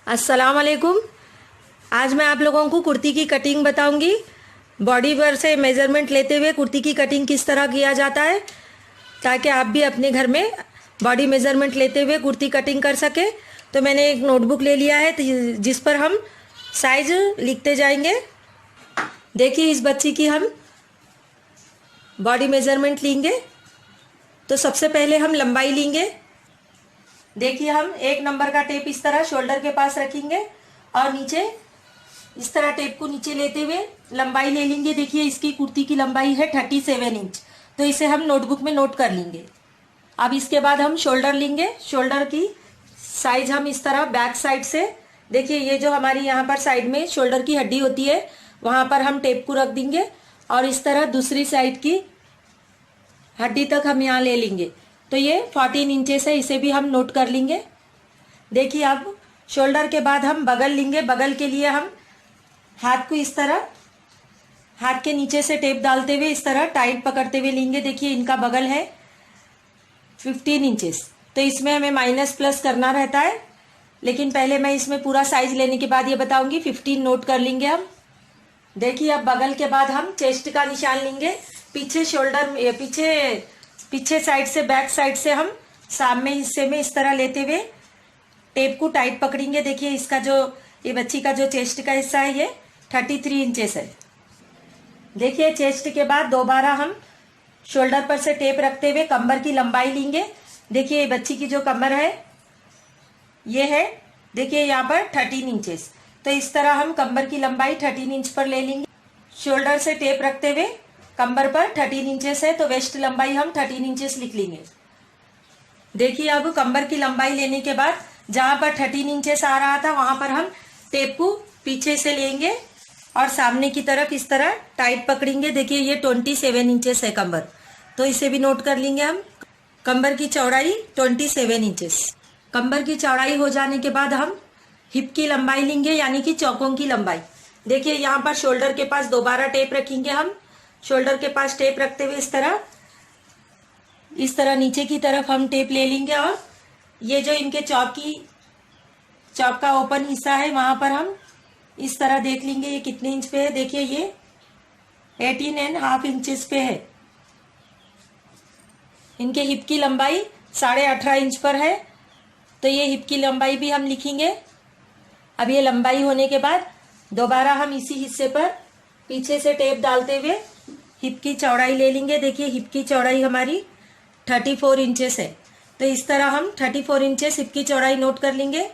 अस्सलाम वालेकुम। आज मैं आप लोगों को कुर्ती की कटिंग बताऊंगी। बॉडी पर से मेज़रमेंट लेते हुए कुर्ती की कटिंग किस तरह किया जाता है, ताकि आप भी अपने घर में बॉडी मेज़रमेंट लेते हुए कुर्ती कटिंग कर सके। तो मैंने एक नोटबुक ले लिया है जिस पर हम साइज लिखते जाएंगे। देखिए, इस बच्ची की हम बॉडी मेज़रमेंट लेंगे। तो सबसे पहले हम लंबाई लेंगे। देखिए, हम 1 नंबर का टेप इस तरह शोल्डर के पास रखेंगे और नीचे इस तरह टेप को नीचे लेते हुए लंबाई ले लेंगे। देखिए, इसकी कुर्ती की लंबाई है 37 इंच। तो इसे हम नोटबुक में नोट कर लेंगे। अब इसके बाद हम शोल्डर लेंगे। शोल्डर की साइज हम इस तरह बैक साइड से, देखिए ये जो हमारी यहाँ पर साइड में शोल्डर की हड्डी होती है वहाँ पर हम टेप को रख देंगे और इस तरह दूसरी साइड की हड्डी तक हम यहाँ ले लेंगे। तो ये 14 इंचेस है, इसे भी हम नोट कर लेंगे। देखिए, अब शोल्डर के बाद हम बगल लेंगे। बगल के लिए हम हाथ को इस तरह हाथ के नीचे से टेप डालते हुए इस तरह टाइट पकड़ते हुए लेंगे। देखिए, इनका बगल है 15 इंचेस। तो इसमें हमें माइनस प्लस करना रहता है, लेकिन पहले मैं इसमें पूरा साइज लेने के बाद ये बताऊंगी। 15 नोट कर लेंगे हम। देखिए, अब बगल के बाद हम चेस्ट का निशान लेंगे। पीछे शोल्डर पीछे साइड से, बैक साइड से हम सामने हिस्से में इस तरह लेते हुए टेप को टाइट पकड़ेंगे। देखिए, इसका जो ये बच्ची का जो चेस्ट का हिस्सा है ये 33 इंचेस है। देखिए, चेस्ट के बाद दोबारा हम शोल्डर पर से टेप रखते हुए कमर की लंबाई लेंगे। देखिए, ये बच्ची की जो कमर है ये है, देखिए यहाँ पर 13 इंचेस। तो इस तरह हम कमर की लंबाई 13 इंच पर ले लेंगे। शोल्डर से टेप रखते हुए कमर पर 13 इंचेस है, तो वेस्ट लंबाई हम 13 इंचेस लिख लेंगे। देखिए, अब कमर की लंबाई लेने के बाद जहां पर 13 इंचेस आ रहा था वहां पर हम टेप को पीछे से लेंगे और सामने की तरफ इस तरह टाइट पकड़ेंगे। देखिए, ये 27 इंचेस है कमर, तो इसे भी नोट कर लेंगे हम। कमर की चौड़ाई 27 इंचेस। कमर की चौड़ाई हो जाने के बाद हम हिप की लंबाई लेंगे, यानी कि चौकों की लंबाई। देखिए, यहाँ पर शोल्डर के पास दोबारा टेप रखेंगे हम। शोल्डर के पास टेप रखते हुए इस तरह नीचे की तरफ हम टेप ले लेंगे और ये जो इनके चौक का ओपन हिस्सा है वहां पर हम इस तरह देख लेंगे ये कितने इंच पे है। देखिए, ये 18.5 इंचेस पे है। इनके हिप की लंबाई 18.5 इंच पर है, तो ये हिप की लंबाई भी हम लिखेंगे। अब ये लंबाई होने के बाद दोबारा हम इसी हिस्से पर पीछे से टेप डालते हुए हिप की चौड़ाई ले लेंगे। देखिए, हिप की चौड़ाई हमारी 34 इंचेस है, तो इस तरह हम 34 इंचेस हिप की चौड़ाई नोट कर लेंगे।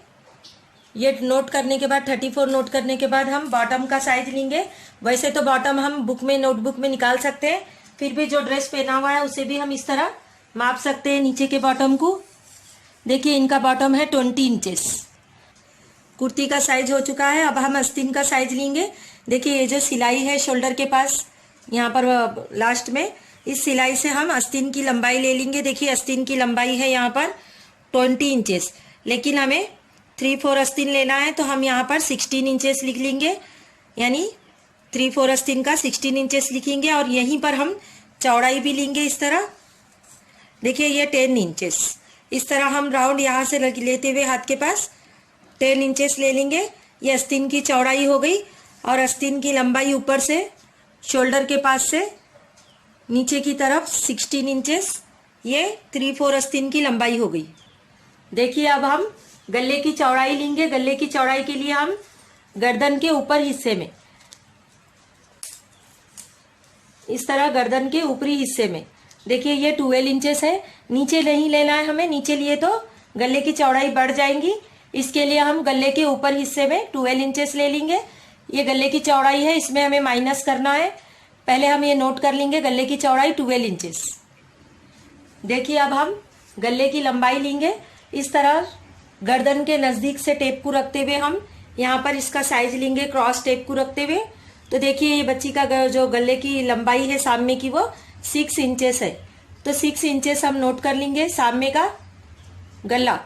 ये नोट करने के बाद 34 नोट करने के बाद हम बॉटम का साइज लेंगे। वैसे तो बॉटम हम नोटबुक में निकाल सकते हैं, फिर भी जो ड्रेस पहना हुआ है उसे भी हम इस तरह माप सकते हैं नीचे के बॉटम को। देखिए, इनका बॉटम है 20 इंचेस। कुर्ती का साइज हो चुका है। अब हम आस्तीन का साइज लेंगे। देखिए, ये जो सिलाई है शोल्डर के पास यहाँ पर लास्ट में, इस सिलाई से हम आस्तीन की लंबाई ले लेंगे। देखिए, आस्तीन की लंबाई है यहाँ पर 20 इंचेस, लेकिन हमें 3/4 आस्तीन लेना है, तो हम यहाँ पर 16 इंचेस लिख लेंगे। यानी 3/4 आस्तीन का 16 इंचेस लिखेंगे और यहीं पर हम चौड़ाई भी लेंगे इस तरह। देखिए, ये 10 इंचेस। इस तरह हम राउंड यहाँ से लेते हुए हाथ के पास 10 इंचेस ले लेंगे। ये आस्तीन की चौड़ाई हो गई और आस्तीन की लंबाई ऊपर से शोल्डर के पास से नीचे की तरफ 16 इंचेस, ये 3/4 आस्तीन की लंबाई हो गई। देखिए, अब हम गले की चौड़ाई लेंगे। गले की चौड़ाई के लिए हम गर्दन के ऊपर हिस्से में इस तरह गर्दन के ऊपरी हिस्से में, देखिए ये 12 इंचेस है। नीचे नहीं लेना है हमें, नीचे लिए तो गले की चौड़ाई बढ़ जाएंगी। इसके लिए हम गले के ऊपर हिस्से में 12 इंचेस ले लेंगे। ये गले की चौड़ाई है, इसमें हमें माइनस करना है। पहले हम ये नोट कर लेंगे, गले की चौड़ाई 12 इंचेस। देखिए, अब हम गले की लंबाई लेंगे। इस तरह गर्दन के नजदीक से टेप को रखते हुए हम यहाँ पर इसका साइज लेंगे, क्रॉस टेप को रखते हुए। तो देखिए, ये बच्ची का जो गले की लंबाई है सामने की वो 6 इंचेस है, तो 6 इंचेस हम नोट कर लेंगे सामने का गला।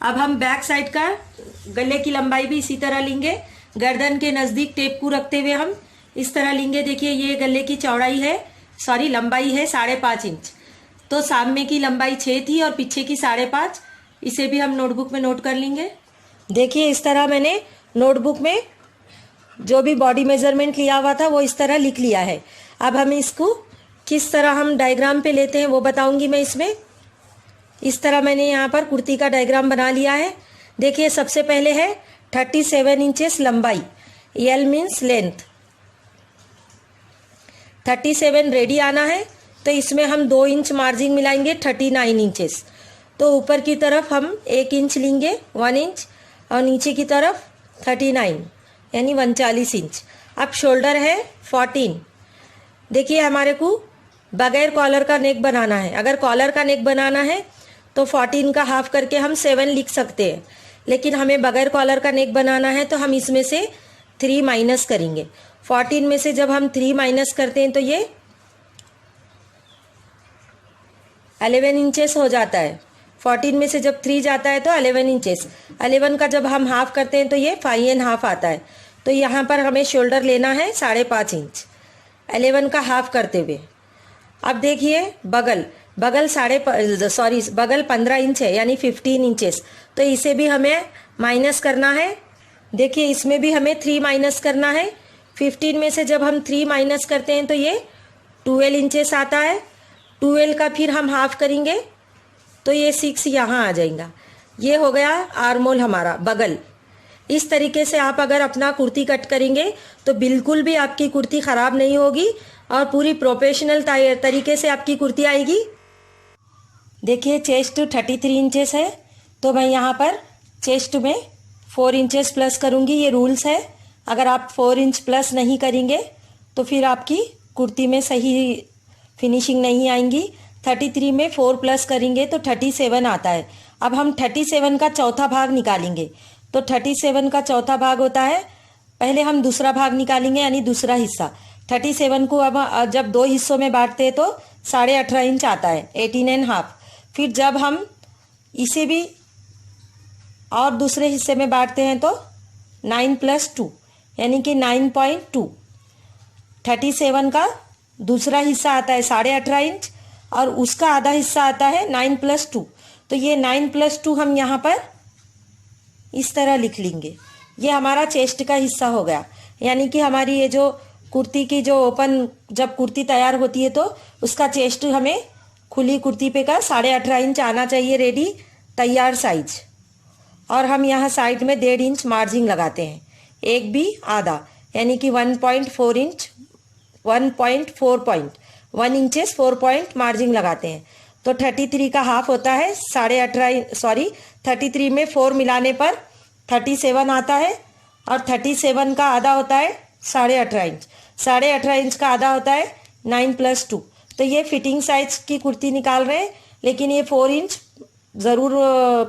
अब हम बैक साइड का गले की लंबाई भी इसी तरह लेंगे। गर्दन के नजदीक टेप को रखते हुए हम इस तरह लेंगे। देखिए, ये गले की चौड़ाई है, लंबाई है 5.5 इंच। तो सामने की लंबाई 6 थी और पीछे की 5.5। इसे भी हम नोटबुक में नोट कर लेंगे। देखिए इस तरह मैंने नोटबुक में जो भी बॉडी मेजरमेंट लिया हुआ था वो इस तरह लिख लिया है। अब हम इसको किस तरह हम डायग्राम पे लेते हैं वो बताऊंगी मैं इसमें। इस तरह मैंने यहाँ पर कुर्ती का डायग्राम बना लिया है। देखिए सबसे पहले है 37 इंचेस लंबाई, एल मीन्स लेंथ। 37 रेडी आना है तो इसमें हम 2 इंच मार्जिन मिलाएंगे 39 इंचेस। तो ऊपर की तरफ हम 1 इंच लेंगे 1 इंच और नीचे की तरफ 39 यानी 39 इंच। अब शोल्डर है 14। देखिए हमारे को बगैर कॉलर का नेक बनाना है। अगर कॉलर का नेक बनाना है तो 14 का हाफ करके हम 7 लिख सकते हैं, लेकिन हमें बगैर कॉलर का नेक बनाना है तो हम इसमें से 3 माइनस करेंगे। 14 में से जब हम 3 माइनस करते हैं तो ये 11 इंचेस हो जाता है। 14 में से जब 3 जाता है तो 11 इंचेस। 11 का जब हम हाफ करते हैं तो ये 5.5 आता है। तो यहाँ पर हमें शोल्डर लेना है 5.5 इंच 11 का हाफ करते हुए। अब देखिए बगल 15 इंच है यानी 15 इंचेस। तो इसे भी हमें माइनस करना है। देखिए इसमें भी हमें 3 माइनस करना है। 15 में से जब हम 3 माइनस करते हैं तो ये 12 इंचेस आता है। 12 का फिर हम हाफ करेंगे तो ये 6 यहाँ आ जाएगा। ये हो गया आर्मोल हमारा बगल। इस तरीके से आप अगर अपना कुर्ती कट करेंगे तो बिल्कुल भी आपकी कुर्ती ख़राब नहीं होगी और पूरी प्रोफेशनल तरीके से आपकी कुर्ती आएगी। देखिए चेस्ट 33 इंचेस है तो मैं यहाँ पर चेस्ट में 4 इंचेस प्लस करूँगी। ये रूल्स है, अगर आप 4 इंच प्लस नहीं करेंगे तो फिर आपकी कुर्ती में सही फिनिशिंग नहीं आएंगी। 33 में 4 प्लस करेंगे तो 37 आता है। अब हम 37 का चौथा भाग निकालेंगे। तो 37 का चौथा भाग होता है, पहले हम दूसरा भाग निकालेंगे यानी दूसरा हिस्सा। 37 को अब जब 2 हिस्सों में बांटते हैं तो 18.5 इंच आता है 18.5। फिर जब हम इसे भी और दूसरे हिस्से में बांटते हैं तो 9 + 2 यानी कि 9.2। 37 का दूसरा हिस्सा आता है 18.5 इंच और उसका आधा हिस्सा आता है 9 + 2। तो ये 9 + 2 हम यहाँ पर इस तरह लिख लेंगे। ये हमारा चेस्ट का हिस्सा हो गया, यानी कि हमारी ये जो कुर्ती की जो ओपन जब कुर्ती तैयार होती है तो उसका चेस्ट हमें खुली कुर्ती पे का 18.5 इंच आना चाहिए रेडी तैयार साइज। और हम यहाँ साइड में 1.5 इंच मार्जिन लगाते हैं, एक भी आधा यानी कि 1.4 इंच 1 इंचेस 4 पॉइंट मार्जिन लगाते हैं। तो 33 का हाफ होता है 33 में 4 मिलाने पर 37 आता है और 37 का आधा होता है 18.5 इंच। 18.5 इंच का आधा होता है 9 + 2। तो ये फिटिंग साइज की कुर्ती निकाल रहे हैं, लेकिन ये 4 इंच ज़रूर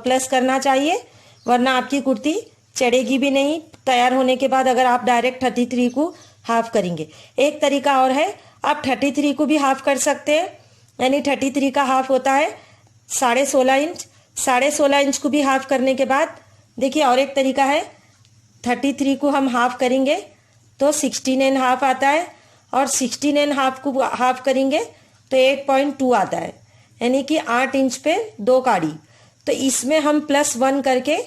प्लस करना चाहिए वरना आपकी कुर्ती चढ़ेगी भी नहीं तैयार होने के बाद, अगर आप डायरेक्ट 33 को हाफ करेंगे। एक तरीका और है, आप 33 को भी हाफ कर सकते हैं, यानी 33 का हाफ होता है 16.5 इंच। 16.5 इंच को भी हाफ करने के बाद देखिए और एक तरीका है, 33 को हम हाफ करेंगे तो 16.5 आता है और 16.5 को हाफ करेंगे तो 8.2 आता है, यानी कि 8 इंच पे 2 काड़ी। तो इसमें हम +1 करके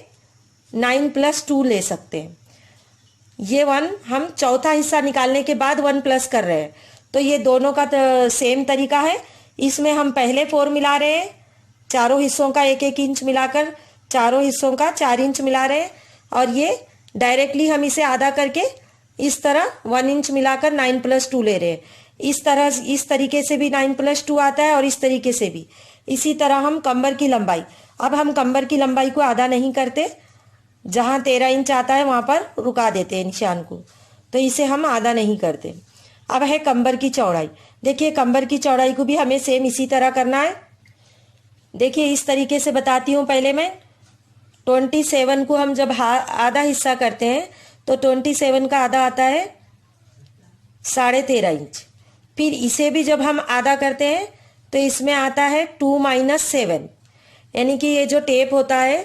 9 + 2 ले सकते हैं। ये 1 हम चौथा हिस्सा निकालने के बाद 1 प्लस कर रहे हैं, तो ये दोनों का सेम तरीका है। इसमें हम पहले 4 मिला रहे हैं, चारों हिस्सों का 1-1 इंच मिलाकर चारों हिस्सों का 4 इंच मिला रहे हैं, और ये डायरेक्टली हम इसे आधा करके इस तरह 1 इंच मिलाकर 9 + 2 ले रहे हैं। इस तरीके से भी 9 + 2 आता है और इस तरीके से भी। इसी तरह हम कमर की लंबाई, अब हम कमर की लंबाई को आधा नहीं करते, जहाँ 13 इंच आता है वहाँ पर रुका देते हैं निशान को, तो इसे हम आधा नहीं करते। अब है कमर की चौड़ाई। देखिए कमर की चौड़ाई को भी हमें सेम इसी तरह करना है। देखिए इस तरीके से बताती हूँ। पहले मैं 27 को हम जब आधा हिस्सा करते हैं तो 27 का आधा आता है 13.5 इंच। फिर इसे भी जब हम आधा करते हैं तो इसमें आता है 2 - 7, यानी कि ये जो टेप होता है,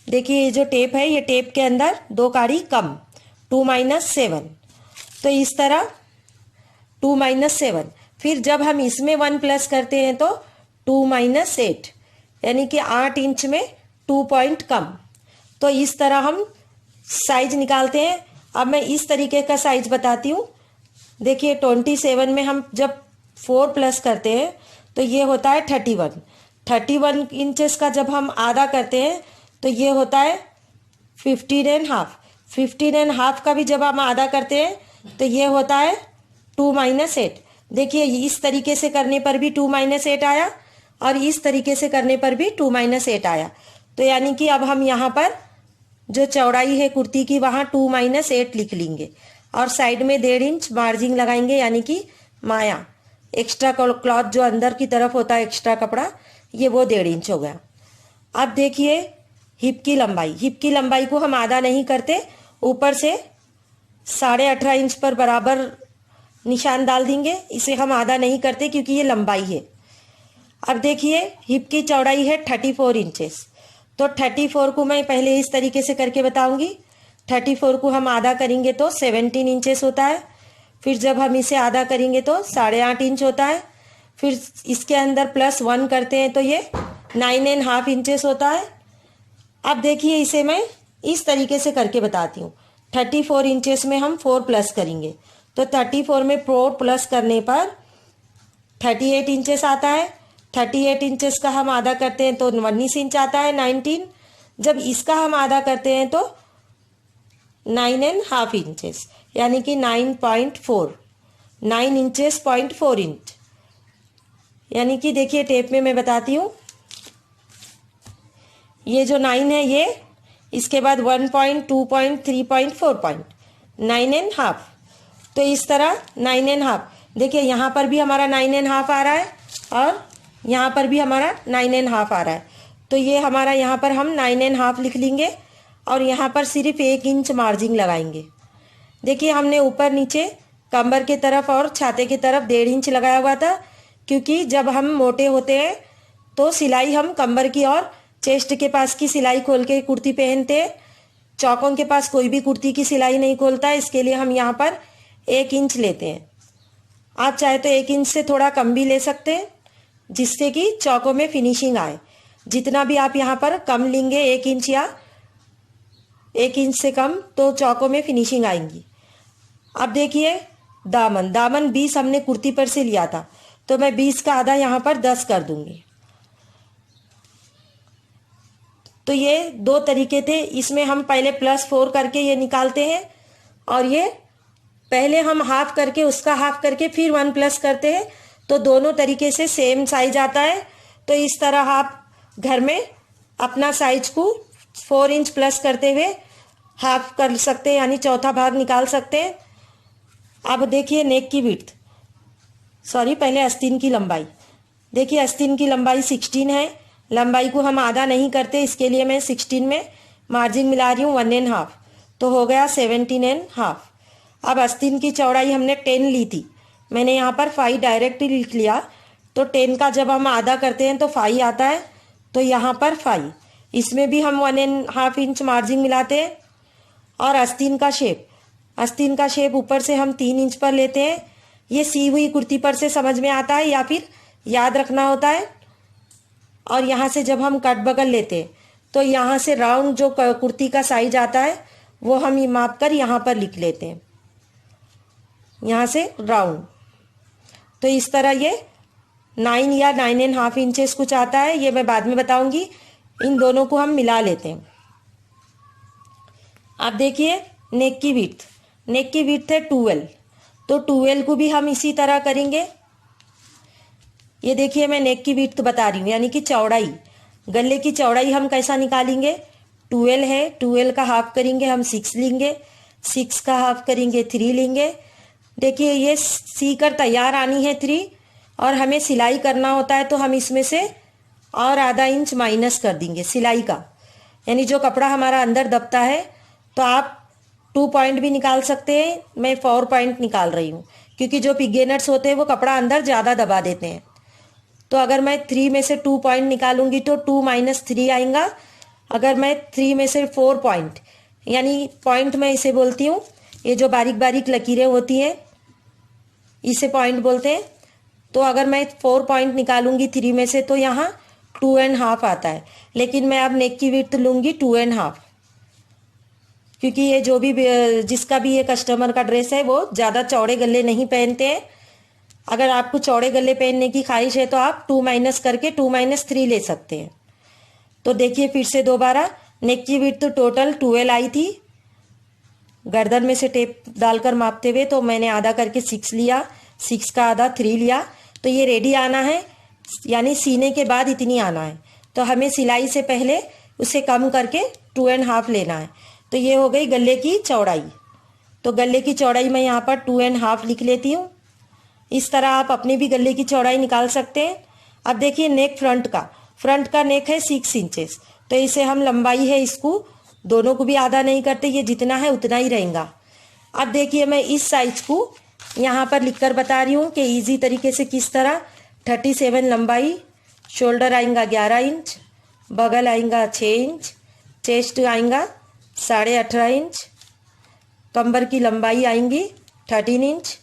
देखिए ये जो टेप है, ये टेप के अंदर 2 काड़ी कम, 2 - 7। तो इस तरह 2 - 7। फिर जब हम इसमें 1 प्लस करते हैं तो 2 - 8, यानी कि 8 इंच में 2 पॉइंट कम। तो इस तरह हम साइज निकालते हैं। अब मैं इस तरीके का साइज बताती हूँ। देखिए 27 में हम जब 4 प्लस करते हैं तो ये होता है 31 इंचेस का जब हम आधा करते हैं तो ये होता है 15.5 का भी जब हम आधा करते हैं तो ये होता है 2-8। देखिए इस तरीके से करने पर भी 2-8 आया और इस तरीके से करने पर भी 2-8 आया। तो यानी कि अब हम यहाँ पर जो चौड़ाई है कुर्ती की वहाँ 2-8 लिख लेंगे और साइड में 1.5 इंच मार्जिन लगाएंगे, यानी कि माया एक्स्ट्रा क्लॉथ जो अंदर की तरफ होता है एक्स्ट्रा कपड़ा, ये वो 1.5 इंच हो गया। अब देखिए हिप की लंबाई को हम आधा नहीं करते, ऊपर से 18.5 इंच पर बराबर निशान डाल देंगे। इसे हम आधा नहीं करते क्योंकि ये लंबाई है। अब देखिए हिप की चौड़ाई है 34 इंचेस। तो 34 को मैं पहले इस तरीके से करके बताऊंगी। 34 को हम आधा करेंगे तो 17 इंचेस होता है। फिर जब हम इसे आधा करेंगे तो 8.5 इंच होता है। फिर इसके अंदर +1 करते हैं तो ये 9.5 इंचेस होता है। अब देखिए इसे मैं इस तरीके से करके बताती हूँ। 34 इंचेस में हम 4 प्लस करेंगे तो 34 में 4 प्लस करने पर 38 इंचेस आता है। 38 इंचेस का हम आधा करते हैं तो 19 इंच आता है, 19। जब इसका हम आधा करते हैं तो 9.5 इंचेस, यानी कि 9 इंचेस 0.4 इंच। यानी कि देखिए टेप में मैं बताती हूँ, ये जो 9 है ये, इसके बाद 1 पॉइंट, 2 पॉइंट, 3 पॉइंट, 4 पॉइंट, 9.5। तो इस तरह 9.5। देखिए यहाँ पर भी हमारा 9.5 आ रहा है और यहाँ पर भी हमारा 9.5 आ रहा है। तो ये हमारा यहाँ पर हम 9.5 लिख लेंगे और यहाँ पर सिर्फ 1 इंच मार्जिन लगाएंगे। देखिए हमने ऊपर नीचे कमर के तरफ और छाते की तरफ 1.5 इंच लगाया हुआ था, क्योंकि जब हम मोटे होते हैं तो सिलाई हम कमर की और चेस्ट के पास की सिलाई खोल के कुर्ती पहनते हैं। चौकों के पास कोई भी कुर्ती की सिलाई नहीं खोलता है, इसके लिए हम यहाँ पर 1 इंच लेते हैं। आप चाहे तो 1 इंच से थोड़ा कम भी ले सकते हैं, जिससे कि चौकों में फिनिशिंग आए। जितना भी आप यहाँ पर कम लेंगे, 1 इंच या 1 इंच से कम, तो चौकों में फिनिशिंग आएंगी। अब देखिए दामन 20 हमने कुर्ती पर से लिया था, तो मैं 20 का आधा यहाँ पर 10 कर दूंगी। तो ये 2 तरीके थे। इसमें हम पहले +4 करके ये निकालते हैं और ये पहले हम हाफ करके उसका हाफ करके फिर 1 प्लस करते हैं, तो दोनों तरीके से सेम साइज आता है। तो इस तरह आप घर में अपना साइज को 4 इंच प्लस करते हुए हाफ कर सकते हैं, यानी चौथा भाग निकाल सकते हैं। अब देखिए नेक की विड्थ, पहले आस्तीन की लंबाई। देखिए आस्तीन की लंबाई 16 है। लंबाई को हम आधा नहीं करते, इसके लिए मैं 16 में मार्जिन मिला रही हूँ 1.5, तो हो गया 17.5। अब आस्तीन की चौड़ाई हमने 10 ली थी, मैंने यहाँ पर 5 डायरेक्ट लिख लिया। तो 10 का जब हम आधा करते हैं तो 5 आता है, तो यहाँ पर 5। इसमें भी हम 1.5 इंच मार्जिन मिलाते हैं। और आस्तीन का शेप ऊपर से हम 3 इंच पर लेते हैं। ये सी हुई कुर्ती पर से समझ में आता है या फिर याद रखना होता है। और यहाँ से जब हम कट बगल लेते हैं तो यहाँ से राउंड जो कुर्ती का साइज आता है वो हम माप कर यहाँ पर लिख लेते हैं, यहाँ से राउंड। तो इस तरह ये 9 या 9.5 इंचेस कुछ आता है, ये मैं बाद में बताऊंगी। इन दोनों को हम मिला लेते हैं। अब देखिए नेक की विड्थ है 12, तो 12 को भी हम इसी तरह करेंगे। ये देखिए मैं नेक की विड्थ बता रही हूँ, यानी कि चौड़ाई, गले की चौड़ाई हम कैसा निकालेंगे। 12 है, 12 का हाफ करेंगे हम 6 लेंगे, 6 का हाफ करेंगे 3 लेंगे। देखिए ये सी कर तैयार आनी है 3, और हमें सिलाई करना होता है तो हम इसमें से और आधा इंच माइनस कर देंगे सिलाई का, यानी जो कपड़ा हमारा अंदर दबता है। तो आप 2 पॉइंट भी निकाल सकते हैं, मैं 4 पॉइंट निकाल रही हूँ, क्योंकि जो पिगेनट्स होते हैं वो कपड़ा अंदर ज़्यादा दबा देते हैं। तो अगर मैं 3 में से 2 पॉइंट निकालूंगी तो 2 - 3 आएगा। अगर मैं 3 में से 4 पॉइंट, यानी पॉइंट मैं इसे बोलती हूँ, ये जो बारीक बारीक लकीरें होती हैं इसे पॉइंट बोलते हैं। तो अगर मैं 4 पॉइंट निकालूंगी 3 में से, तो यहाँ 2.5 आता है, लेकिन मैं अब नेक की विड्थ लूँगी 2.5, क्योंकि ये जो भी जिसका भी ये कस्टमर का ड्रेस है वो ज़्यादा चौड़े गले नहीं पहनते हैं। अगर आपको चौड़े गले पहनने की ख्वाहिश है तो आप 2 माइनस करके 2-3 ले सकते हैं। तो देखिए फिर से दोबारा, नेक की विड्थ तो टोटल 12 आई थी, गर्दन में से टेप डालकर मापते हुए तो मैंने आधा करके 6 लिया, 6 का आधा 3 लिया। तो ये रेडी आना है, यानी सीने के बाद इतनी आना है। तो हमें सिलाई से पहले उसे कम करके 2.5 लेना है। तो ये हो गई गले की चौड़ाई। तो गले की चौड़ाई मैं यहाँ पर 2.5 लिख लेती हूँ। इस तरह आप अपनी भी गले की चौड़ाई निकाल सकते हैं। अब देखिए नेक फ्रंट का नेक है 6 इंचेस, तो इसे हम लंबाई है इसको दोनों को भी आधा नहीं करते, ये जितना है उतना ही रहेगा। अब देखिए मैं इस साइज को यहाँ पर लिखकर बता रही हूँ कि इजी तरीके से किस तरह। 37 लंबाई, शोल्डर आएगा 11 इंच, बगल आएगा 6 इंच, चेस्ट आएगा 18.5 इंच, कमर की लंबाई आएंगी 13 इंच,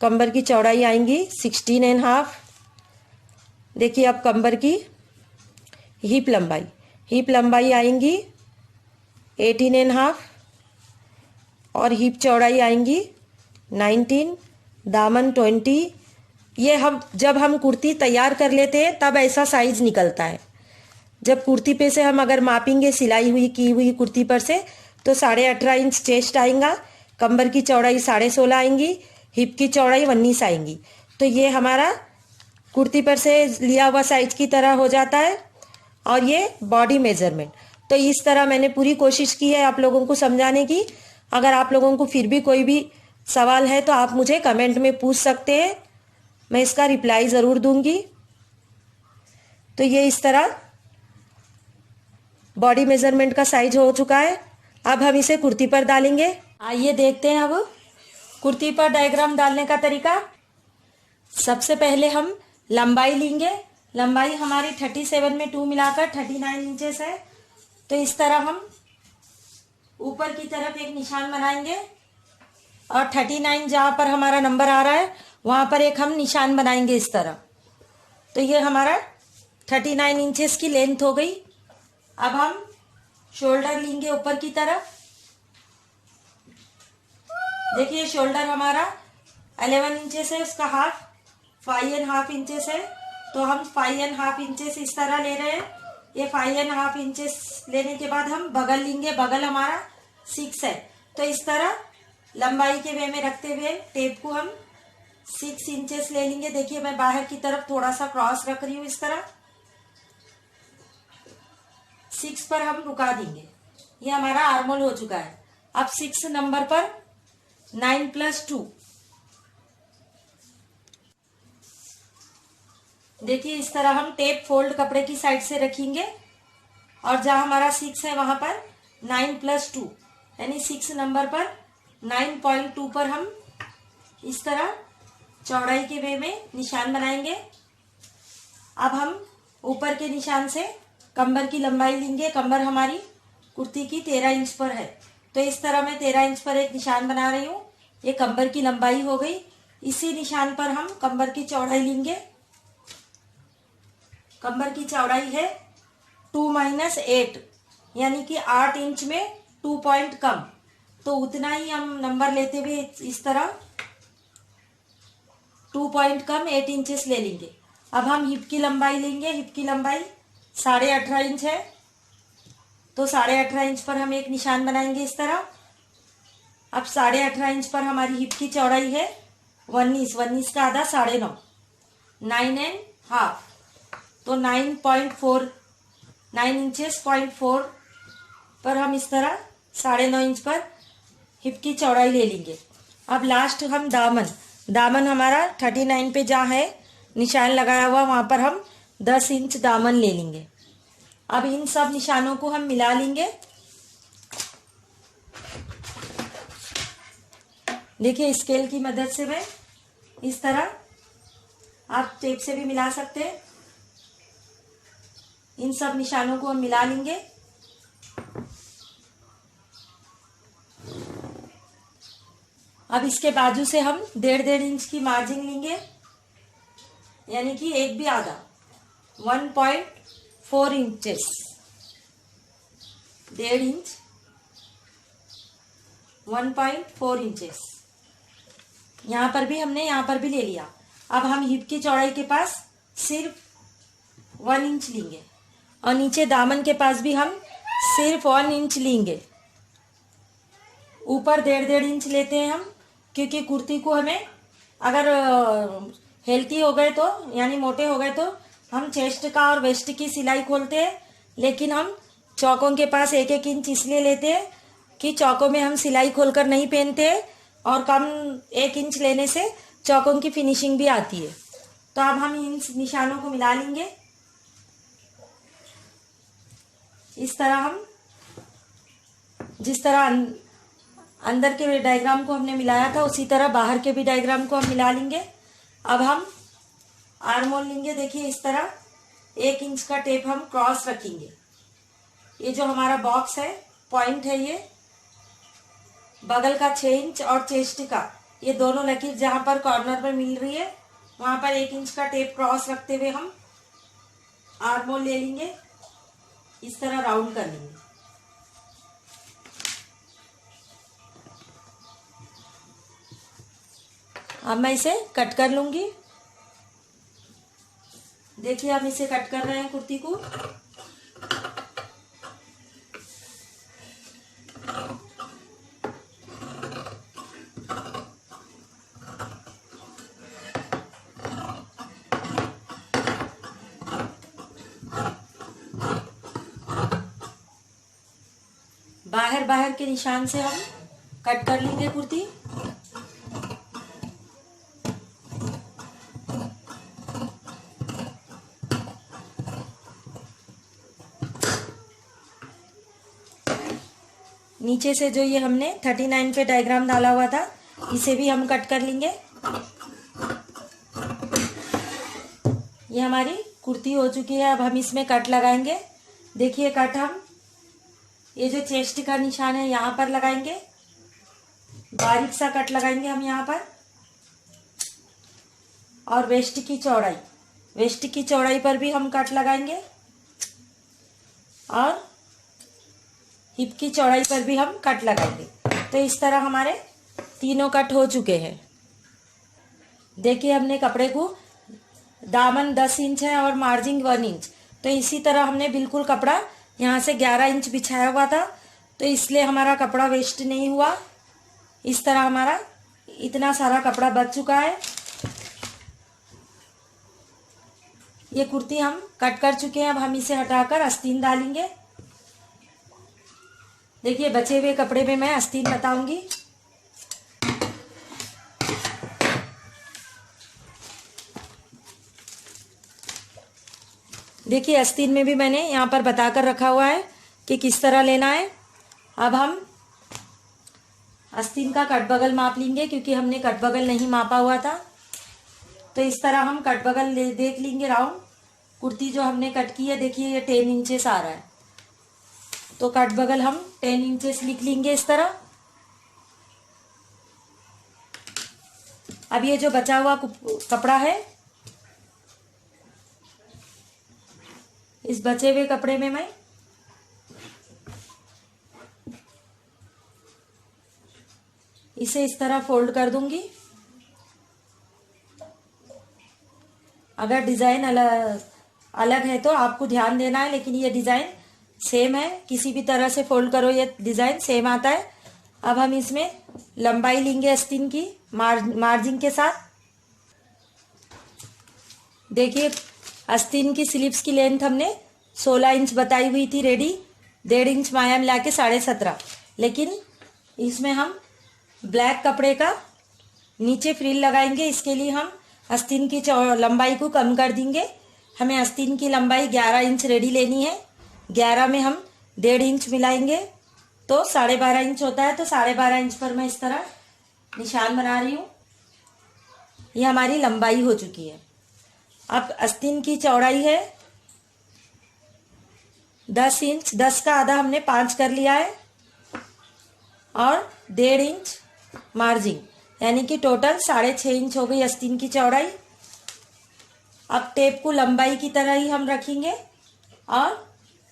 कमर की चौड़ाई आएंगी 16.5। देखिए अब कमर की हिप लंबाई आएंगी 18.5 और हिप चौड़ाई आएंगी 19, दामन 20। ये जब हम कुर्ती तैयार कर लेते हैं तब ऐसा साइज निकलता है। जब कुर्ती पे से हम अगर मापेंगे सिलाई हुई की हुई कुर्ती पर से तो 18.5 इंच चेस्ट आएगा, कमर की चौड़ाई 16.5 आएंगी, हिप की चौड़ाई 19 आएंगी। तो ये हमारा कुर्ती पर से लिया हुआ साइज की तरह हो जाता है। और ये बॉडी मेजरमेंट। तो इस तरह मैंने पूरी कोशिश की है आप लोगों को समझाने की। अगर आप लोगों को फिर भी कोई भी सवाल है तो आप मुझे कमेंट में पूछ सकते हैं, मैं इसका रिप्लाई ज़रूर दूंगी। तो ये इस तरह बॉडी मेजरमेंट का साइज हो चुका है। अब हम इसे कुर्ती पर डालेंगे। आइए देखते हैं अब कुर्ती पर डायग्राम डालने का तरीका। सबसे पहले हम लंबाई लेंगे। लंबाई हमारी 37 में 2 मिलाकर 39 इंचेस है। तो इस तरह हम ऊपर की तरफ एक निशान बनाएंगे और 39 जहाँ पर हमारा नंबर आ रहा है वहाँ पर एक हम निशान बनाएंगे इस तरह। तो ये हमारा 39 इंचेस की लेंथ हो गई। अब हम शोल्डर लेंगे ऊपर की तरफ। देखिए शोल्डर हमारा 11 इंचेस है, उसका हाफ 5.5 इंचेस है। तो हम 5.5 इंचेस इस तरह ले रहे हैं। ये 5.5 इंचेस लेने के बाद हम बगल लेंगे, बगल हमारा 6 है। तो इस तरह लंबाई के वे में रखते हुए टेप को हम 6 इंचेस ले लेंगे। देखिए मैं बाहर की तरफ थोड़ा सा क्रॉस रख रही हूँ इस तरह। 6 पर हम रुका देंगे। ये हमारा आर्मोल हो चुका है। अब 6 नंबर पर 9 + 2। देखिए इस तरह हम टेप फोल्ड कपड़े की साइड से रखेंगे और जहां हमारा 6 है वहां पर 9 + 2 यानी 6 नंबर पर 9.2 पर हम इस तरह चौड़ाई के वे में निशान बनाएंगे। अब हम ऊपर के निशान से कमर की लंबाई लेंगे। कमर हमारी कुर्ती की 13 इंच पर है। तो इस तरह मैं 13 इंच पर एक निशान बना रही हूँ। ये कमर की लंबाई हो गई। इसी निशान पर हम कमर की चौड़ाई लेंगे। कमर की चौड़ाई है 2 - 8 यानी कि 8 इंच में 2 पॉइंट कम। तो उतना ही हम नंबर लेते हुए इस तरह 2 पॉइंट कम 8 इंचेस ले लेंगे। अब हम हिप की लंबाई लेंगे। हिप की लंबाई 18.5 इंच है। तो 18.5 इंच पर हम एक निशान बनाएंगे इस तरह। अब 18.5 इंच पर हमारी हिप की चौड़ाई है 19 का आधा 9.5 9.5। तो 9.4 9 इंचेस 0.4 पर हम इस तरह 9.5 इंच पर हिप की चौड़ाई ले लेंगे। अब लास्ट हम दामन हमारा 39 पे जहाँ है निशान लगाया हुआ वहाँ पर हम 10 इंच दामन ले लेंगे। अब इन सब निशानों को हम मिला लेंगे। देखिए स्केल की मदद से मैं इस तरह, आप टेप से भी मिला सकते हैं। इन सब निशानों को हम मिला लेंगे। अब इसके बाजू से हम 1.5 इंच की मार्जिन लेंगे यानी कि एक भी आधा 4 इंचेस, 1.5 इंच, 1.4 इंचेस। यहाँ पर भी हमने यहाँ पर भी ले लिया। अब हम हिप की चौड़ाई के पास सिर्फ 1 इंच लेंगे और नीचे दामन के पास भी हम सिर्फ 1 इंच लेंगे। ऊपर 1.5 इंच लेते हैं हम, क्योंकि कुर्ती को हमें अगर हेल्थी हो गए तो यानी मोटे हो गए तो हम चेस्ट का और वेस्ट की सिलाई खोलते हैं, लेकिन हम चौकों के पास 1-1 इंच इसलिए लेते हैं कि चौकों में हम सिलाई खोलकर नहीं पहनते और कम 1 इंच लेने से चौकों की फिनिशिंग भी आती है। तो अब हम इन निशानों को मिला लेंगे। इस तरह हम जिस तरह अंदर के डायग्राम को हमने मिलाया था उसी तरह बाहर के भी डायग्राम को हम मिला लेंगे। अब हम आर्म होल लेंगे। देखिए इस तरह 1 इंच का टेप हम क्रॉस रखेंगे। ये जो हमारा बॉक्स है, पॉइंट है, ये बगल का 6 इंच और चेस्ट का ये दोनों लकीर जहां पर कॉर्नर पर मिल रही है वहां पर 1 इंच का टेप क्रॉस रखते हुए हम आर्म होल ले लेंगे। इस तरह राउंड कर लेंगे। अब मैं इसे कट कर लूंगी। देखिए हम इसे कट कर रहे हैं कुर्ती को। बाहर के निशान से हम कट कर लेंगे कुर्ती। नीचे से जो ये हमने 39 पे डायग्राम डाला हुआ था इसे भी हम कट कर लेंगे। ये हमारी कुर्ती हो चुकी है। अब हम इसमें कट लगाएंगे। देखिए कट हम ये जो चेस्ट का निशान है यहाँ पर लगाएंगे, बारीक सा कट लगाएंगे हम यहाँ पर। और वेस्ट की चौड़ाई पर भी हम कट लगाएंगे और हिप की चौड़ाई पर भी हम कट लगाएंगे। तो इस तरह हमारे तीनों कट हो चुके हैं। देखिए हमने कपड़े को दामन 10 इंच है और मार्जिन 1 इंच, तो इसी तरह हमने बिल्कुल कपड़ा यहाँ से 11 इंच बिछाया हुआ था, तो इसलिए हमारा कपड़ा वेस्ट नहीं हुआ। इस तरह हमारा इतना सारा कपड़ा बच चुका है। ये कुर्ती हम कट कर चुके हैं। अब हम इसे हटाकर आस्तीन डालेंगे। देखिए बचे हुए कपड़े में मैं आस्तीन बताऊंगी। देखिए आस्तीन में भी मैंने यहाँ पर बताकर रखा हुआ है कि किस तरह लेना है। अब हम आस्तीन का कट बगल माप लेंगे, क्योंकि हमने कट बगल नहीं मापा हुआ था। तो इस तरह हम कट बगल देख लेंगे। राउंड कुर्ती जो हमने कट की है, देखिए ये 10 इंचेस आ रहा है, तो कट बगल हम 10 इंचेस लिख लेंगे इस तरह। अब ये जो बचा हुआ कपड़ा है, इस बचे हुए कपड़े में मैं इसे इस तरह फोल्ड कर दूंगी। अगर डिजाइन अलग है तो आपको ध्यान देना है, लेकिन ये डिजाइन सेम है। किसी भी तरह से फोल्ड करो ये डिजाइन सेम आता है। अब हम इसमें लंबाई लेंगे आस्तीन की मार्जिन के साथ। देखिए आस्तीन की स्लीव्स की लेंथ हमने 16 इंच बताई हुई थी रेडी, 1.5 इंच माया मिला के 17.5। लेकिन इसमें हम ब्लैक कपड़े का नीचे फ्रिल लगाएंगे, इसके लिए हम आस्तीन की लंबाई को कम कर देंगे। हमें आस्तीन की लंबाई 11 इंच रेडी लेनी है। 11 में हम 1.5 इंच मिलाएंगे तो 12.5 इंच होता है। तो 12.5 इंच पर मैं इस तरह निशान बना रही हूँ। ये हमारी लंबाई हो चुकी है। अब आस्तीन की चौड़ाई है 10 इंच, 10 का आधा हमने 5 कर लिया है और 1.5 इंच मार्जिन, यानी कि टोटल 6.5 इंच हो गई आस्तीन की चौड़ाई। अब टेप को लंबाई की तरह ही हम रखेंगे और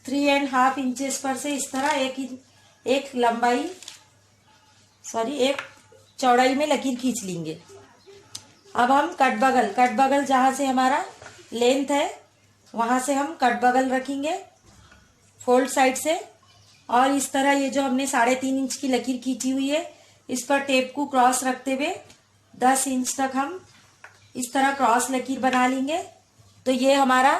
3.5 इंचेस पर से इस तरह एक लंबाई एक चौड़ाई में लकीर खींच लेंगे। अब हम कट बगल जहाँ से हमारा लेंथ है वहाँ से हम कट बगल रखेंगे फोल्ड साइड से, और इस तरह ये जो हमने 3.5 इंच की लकीर खींची हुई है इस पर टेप को क्रॉस रखते हुए 10 इंच तक हम इस तरह क्रॉस लकीर बना लेंगे। तो ये हमारा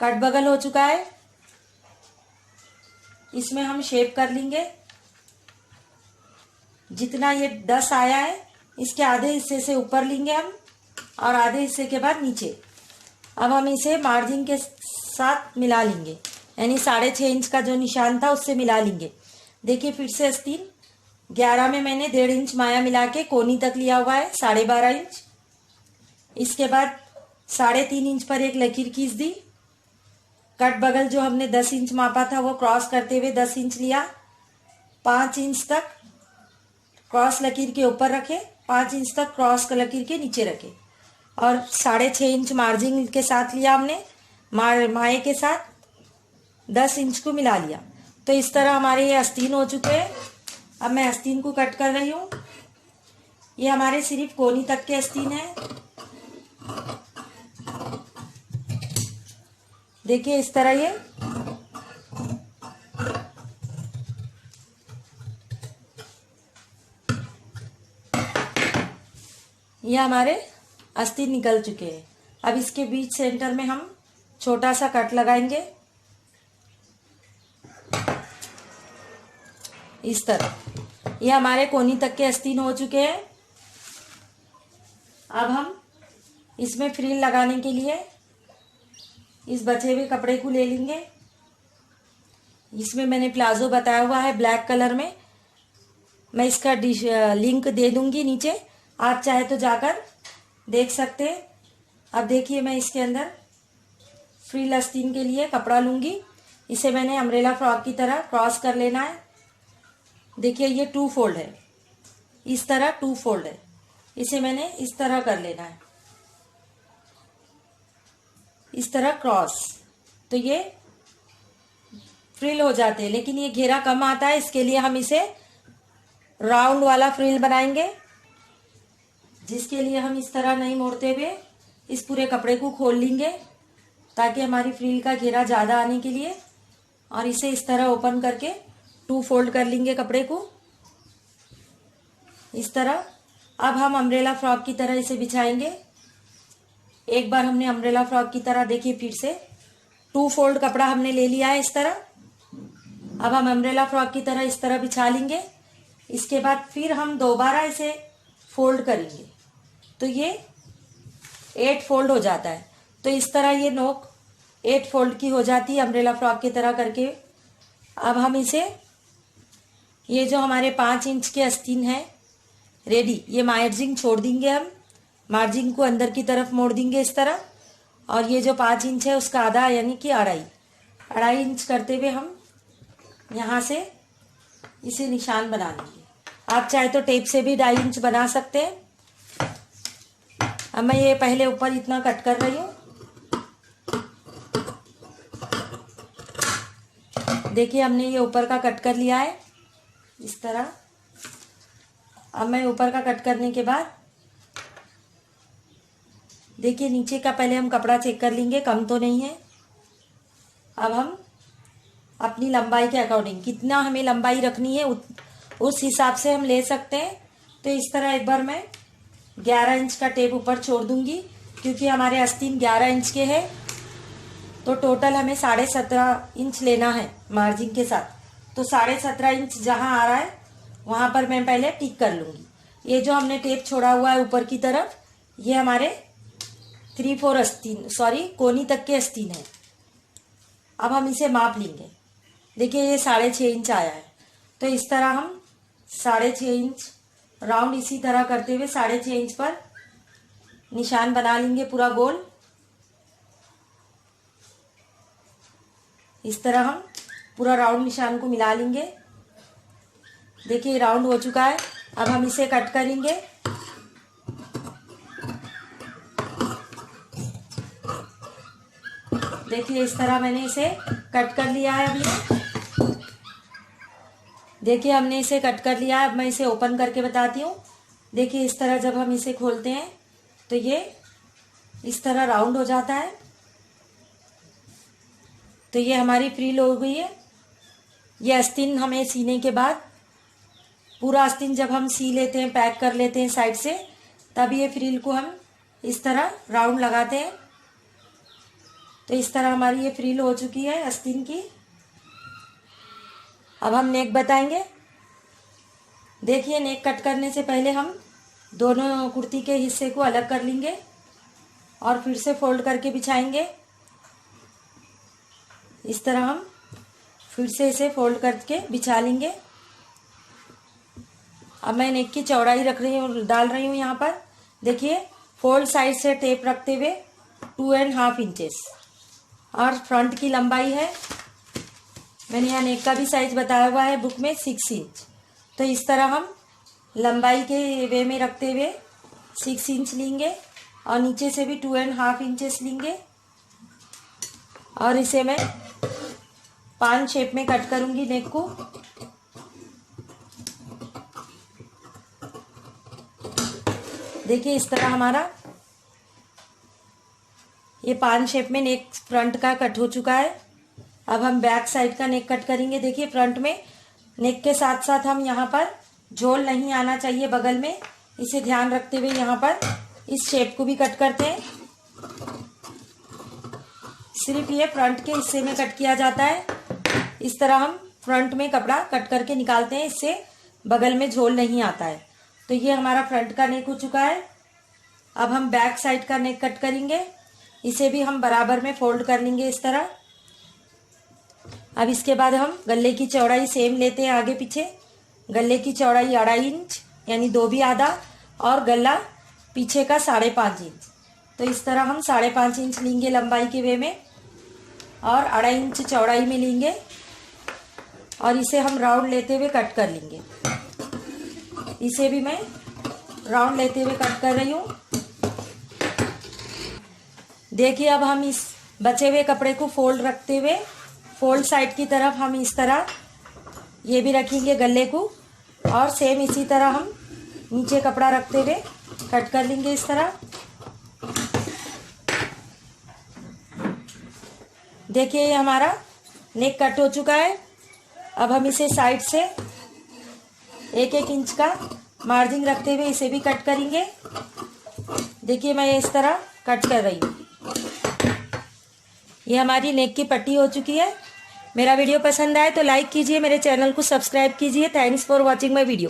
कट बगल हो चुका है। इसमें हम शेप कर लेंगे। जितना ये 10 आया है इसके आधे हिस्से से ऊपर लेंगे हम और आधे हिस्से के बाद नीचे। अब हम इसे मार्जिन के साथ मिला लेंगे, यानी 6.5 इंच का जो निशान था उससे मिला लेंगे। देखिए फिर से आस्तीन 11 में मैंने 1.5 इंच माया मिला के कोनी तक लिया हुआ है 12.5 इंच। इसके बाद 3.5 इंच पर एक लकीर खींच दी। कट बगल जो हमने 10 इंच मापा था वो क्रॉस करते हुए 10 इंच लिया। 5 इंच तक क्रॉस लकीर के ऊपर रखे, 5 इंच तक क्रॉस लकीर के नीचे रखे और 6.5 इंच मार्जिन के साथ लिया हमने। माए के साथ 10 इंच को मिला लिया। तो इस तरह हमारे ये आस्तीन हो चुके हैं। अब मैं आस्तीन को कट कर रही हूँ। ये हमारे सिर्फ कोनी तक के आस्तीन है। देखिए इस तरह ये हमारे आस्तीन निकल चुके हैं। अब इसके बीच सेंटर में हम छोटा सा कट लगाएंगे इस तरह। ये हमारे कोनी तक के आस्तीन हो चुके हैं। अब हम इसमें फ्रिल लगाने के लिए इस बचे हुए कपड़े को ले लेंगे। इसमें मैंने प्लाजो बताया हुआ है ब्लैक कलर में। मैं इसका लिंक दे दूंगी नीचे, आप चाहे तो जाकर देख सकते हैं। अब देखिए मैं इसके अंदर फ्रिल आस्तीन के लिए कपड़ा लूंगी। इसे मैंने अम्ब्रेला फ्रॉक की तरह क्रॉस कर लेना है। देखिए ये 2 फोल्ड है, इस तरह 2 फोल्ड है। इसे मैंने इस तरह कर लेना है, इस तरह क्रॉस। तो ये फ्रिल हो जाते हैं, लेकिन ये घेरा कम आता है। इसके लिए हम इसे राउंड वाला फ्रिल बनाएंगे, जिसके लिए हम इस तरह नहीं मोड़ते हुए इस पूरे कपड़े को खोल लेंगे ताकि हमारी फ्रिल का घेरा ज़्यादा आने के लिए। और इसे इस तरह ओपन करके 2 फोल्ड कर लेंगे कपड़े को इस तरह। अब हम अम्ब्रेला फ्रॉक की तरह इसे बिछाएंगे। एक बार हमने अम्ब्रेला फ्रॉक की तरह, देखिए फिर से 2 फोल्ड कपड़ा हमने ले लिया है इस तरह। अब हम अम्ब्रेला फ्रॉक की तरह इस तरह बिछा लेंगे। इसके बाद फिर हम दोबारा इसे फोल्ड करेंगे तो ये 8 फोल्ड हो जाता है। तो इस तरह ये नोक 8 फोल्ड की हो जाती है अम्ब्रेला फ्रॉक की तरह करके। अब हम इसे, ये जो हमारे 5 इंच के आस्तीन है रेडी, ये मार्जिन छोड़ देंगे हम। मार्जिन को अंदर की तरफ मोड़ देंगे इस तरह। और ये जो 5 इंच है उसका आधा यानी कि 2.5 इंच करते हुए हम यहाँ से इसे निशान बना लेंगे। आप चाहे तो टेप से भी 2.5 इंच बना सकते हैं। अब मैं ये पहले ऊपर इतना कट कर रही हूँ। देखिए हमने ये ऊपर का कट कर लिया है इस तरह। अब मैं ऊपर का कट करने के बाद देखिए नीचे का पहले हम कपड़ा चेक कर लेंगे, कम तो नहीं है। अब हम अपनी लंबाई के अकॉर्डिंग कितना हमें लंबाई रखनी है उस हिसाब से हम ले सकते हैं। तो इस तरह एक बार मैं 11 इंच का टेप ऊपर छोड़ दूंगी, क्योंकि हमारे आस्तीन 11 इंच के हैं। तो टोटल हमें 17.5 इंच लेना है मार्जिन के साथ। तो 17.5 इंच जहाँ आ रहा है वहाँ पर मैं पहले टिक कर लूँगी। ये जो हमने टेप छोड़ा हुआ है ऊपर की तरफ, ये हमारे 3/4 आस्तीन, कोनी तक के आस्तीन है। अब हम इसे माप लेंगे। देखिए ये 6.5 इंच आया है। तो इस तरह हम 6.5 इंच राउंड इसी तरह करते हुए 6.5 इंच पर निशान बना लेंगे पूरा गोल। इस तरह हम पूरा राउंड निशान को मिला लेंगे। देखिए राउंड हो चुका है। अब हम इसे कट करेंगे। देखिए इस तरह मैंने इसे कट कर लिया है अभी। देखिए हमने इसे कट कर लिया है। अब मैं इसे ओपन करके बताती हूँ। देखिए इस तरह जब हम इसे खोलते हैं तो ये इस तरह राउंड हो जाता है। तो ये हमारी फ्रिल हो गई है। ये आस्तीन हमें सीने के बाद, पूरा आस्तीन जब हम सी लेते हैं, पैक कर लेते हैं साइड से, तब ये फ्रिल को हम इस तरह राउंड लगाते हैं। तो इस तरह हमारी ये फ्रिल हो चुकी है आस्तीन की। अब हम नेक बताएंगे। देखिए नेक कट करने से पहले हम दोनों कुर्ती के हिस्से को अलग कर लेंगे और फिर से फोल्ड करके बिछाएंगे। इस तरह हम फिर से इसे फोल्ड करके बिछा लेंगे। अब मैं नेक की चौड़ाई रख रही हूँ, डाल रही हूँ यहाँ पर। देखिए फोल्ड साइड से टेप रखते हुए 2.5 इंचेस और फ्रंट की लंबाई है, मैंने यहाँ नेक का भी साइज बताया हुआ है बुक में, 6 इंच। तो इस तरह हम लंबाई के वे में रखते हुए 6 इंच लेंगे और नीचे से भी 2.5 इंचेस लेंगे और इसे मैं 5 शेप में कट करूँगी नेक को। देखिए इस तरह हमारा ये 5 शेप में नेक फ्रंट का कट हो चुका है। अब हम बैक साइड का नेक कट करेंगे। देखिए फ्रंट में नेक के साथ साथ हम यहाँ पर झोल नहीं आना चाहिए बगल में, इसे ध्यान रखते हुए यहाँ पर इस शेप को भी कट करते हैं। सिर्फ ये फ्रंट के हिस्से में कट किया जाता है। इस तरह हम फ्रंट में कपड़ा कट करके निकालते हैं, इससे बगल में झोल नहीं आता है। तो ये हमारा फ्रंट का नेक हो चुका है। अब हम बैक साइड का नेक कट करेंगे। इसे भी हम बराबर में फोल्ड कर लेंगे इस तरह। अब इसके बाद हम गले की चौड़ाई सेम लेते हैं आगे पीछे। गले की चौड़ाई 2.5 इंच यानी 2 भी आधा, और गला पीछे का 5.5 इंच। तो इस तरह हम 5.5 इंच लेंगे लंबाई के वे में और 2.5 इंच चौड़ाई में लेंगे और इसे हम राउंड लेते हुए कट कर लेंगे। इसे भी मैं राउंड लेते हुए कट कर रही हूँ। देखिए अब हम इस बचे हुए कपड़े को फोल्ड रखते हुए फोल्ड साइड की तरफ हम इस तरह ये भी रखेंगे गले को, और सेम इसी तरह हम नीचे कपड़ा रखते हुए कट कर लेंगे इस तरह। देखिए ये हमारा नेक कट हो चुका है। अब हम इसे साइड से 1-1 इंच का मार्जिन रखते हुए इसे भी कट करेंगे। देखिए मैं इस तरह कट कर रही हूँ। ये हमारी नेक की पट्टी हो चुकी है। मेरा वीडियो पसंद आए तो लाइक कीजिए, मेरे चैनल को सब्सक्राइब कीजिए। Thanks for watching my video.